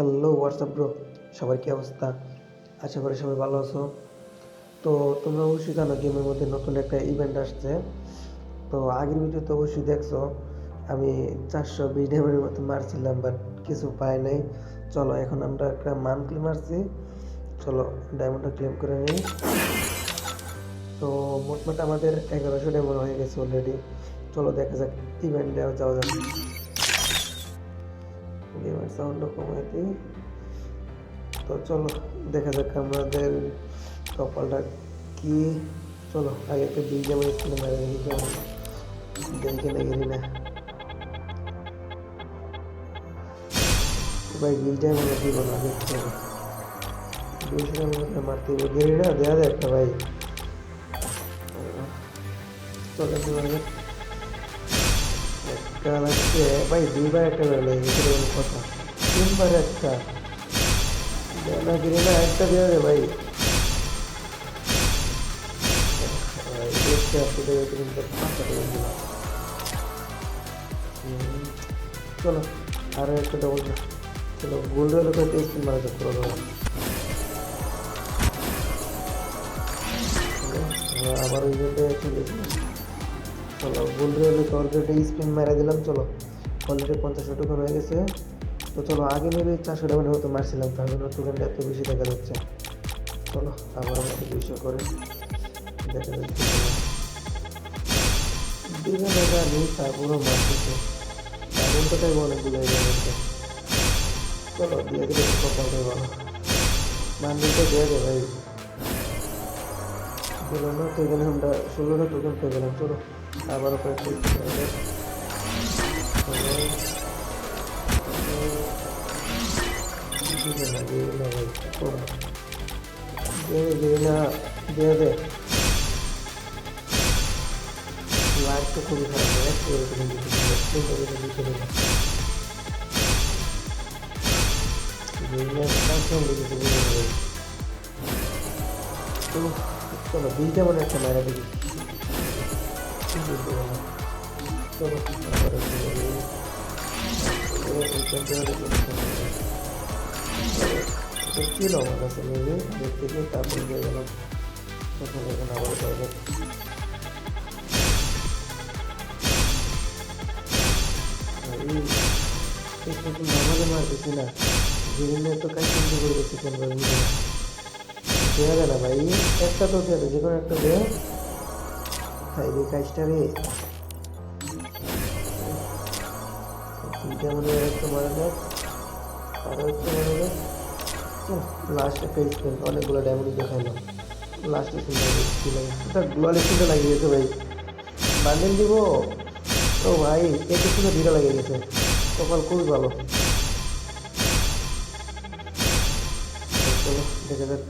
Hello WhatsApp bro, সবার কী অবস্থা? আশা করি সবাই ভালো আছো। তো তোমরা অবশ্যই জানো গেমের মধ্যে নতুন একটা ইভেন্ট আসছে। তো আগের ভিডিওতে অবশ্যই দেখছো আমি 420 ডায়মন্ডের মতো মারছিলাম, বাট কিছু পাই নাই। চলো এখন আমরা একটা মান্থলি মারছি, চলো ডায়মন্ডটা ক্লেম করে নিই। তো মোটমাট আমাদের 1100 ডায়মন্ড হয়ে গেছে অলরেডি। চলো দেখা যাক ইভেন্টে যাওয়া যাক। গেমের সাউন্ডটা কমাই দিই। তো চলো দেখা যাক আমাদের কপালটা কি। চলো আগে একটা দুই যেমন স্কুলে মেরে দেখি কেমন দেখে না গেলি না ভাই। গিলটাই মনে দিব না, দেখতে হবে 200 মধ্যে মারতে হবে। গেলি না দেওয়া যায় একটা ভাই। চলো একটা লাগছে ভাই, দুইবার একটা বের লেগে গেছে কথা। 3বার একটা না গেলি না, একটা দেওয়া যায় ভাই। চলো আরো একটা ডবল। চলো গোল্ড হলে কয়েকটা স্পিন মারা যাক পুরো ডবল। আবার ওই জন্য চলে চলো গোল্ড হলে অলরেডি স্পিন মারা দিলাম। চলো অলরেডি 50 টোকেন হয়ে গেছে। তো চলো আগে মেবি 400 ডায়মন্ডের মতো মারছিলাম, তার জন্য টোকেনটা এত বেশি দেখা যাচ্ছে। চলো আবার আমাকে 200 করে দেখা যাচ্ছে। দিনে দেখা নেই তারপরও মারতেছে, ডায়মন্ডটাই অনেকগুলো হয়ে। চলো দিয়ে দিলে কপালটাই ভালো, মান্ডিলটা দেওয়া যায় ভাই। দিল না তো এখানে আমরা 16টা টোকেন পেয়ে গেলাম। চলো আবারও কয়েকটা দিয়ে দে। লাইট তো খুবই খারাপ হয়, চলো দুইটা মনে একটা মারা দিবি। চলো ছিল আমার কাছে মেবি, দেখতে গিয়ে তারপরে দিয়ে গেলাম। তখন এখন আবার করবে নর্মালি মারতেছি না, বিভিন্ন তো কাজ বন্ধ করে দিচ্ছি। কেন ভাই দেওয়া যায় না ভাই, একটা তো দেওয়া যায়, যে কোনো একটা দেওয়া খাই দিই কাজটা রে। মনে হয় একটু মারা যাক, আরও একটু মারা যাক। লাস্ট একটা স্পিন অনেকগুলো ডায়মন্ড দেখাইলাম। লাস্ট স্পিনটা গ্লোয়াল স্পিনটা লাগিয়ে গেছে ভাই। বান্ডেল দিব ও ভাই, এক স্পিনে 2টা লাগিয়ে গেছে। কপাল খুবই ভালো। চলো দেখা যাক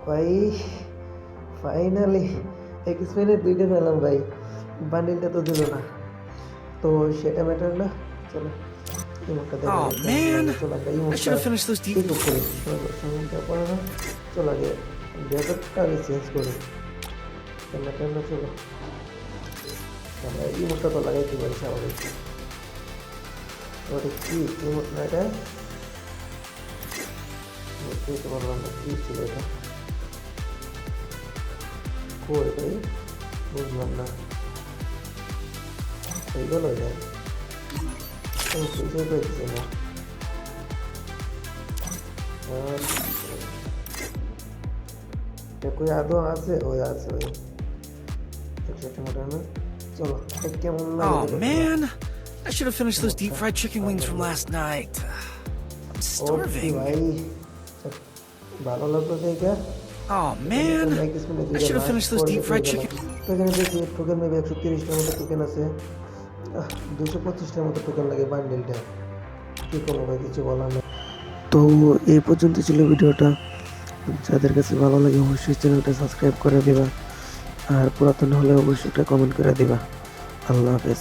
ভাই। ফাইনালি এক স্পিনে 2টা পেলাম ভাই, বান্ডেলটা তো দিল না, তো সেটা ম্যাটার না। চলো Oh man, I should have finished those deep. চলো আগে ডেজার্টটা আগে চেঞ্জ করি, ম্যাটার না। চলো আমরা ইমোটটা তো লাগাইতে পারি স্বাভাবিক। ওটা কি ইমোট না, এটা বুঝতে পারলাম না কি ছিল এটা। কই ভাই বুঝলাম না, হয়ে গেল যায় কিছুই পেয়েছি না। কই আদৌ আছে? ওই আছে ওই 100 মিটার না। চলো কেমন লাগে। Oh man, I should have finished those deep fried chicken wings from last night. I'm starving. ভাই ভালো লাগলো দেখে। Oh man, I should have finished those deep fried chicken. তো এখানে দেখি টোকেন মেবি 130টার মতো টোকেন আছে, 225টার মতো টোকেন লাগে বান্ডেলটা। কী করবো ভাই, কিছু বলার নেই। তো এই পর্যন্ত ছিল ভিডিওটা। যাদের কাছে ভালো লাগে অবশ্যই চ্যানেলটা সাবস্ক্রাইব করে দিবা, আর পুরাতন হলে অবশ্যই একটা কমেন্ট করে দিবা। আল্লাহ হাফেজ।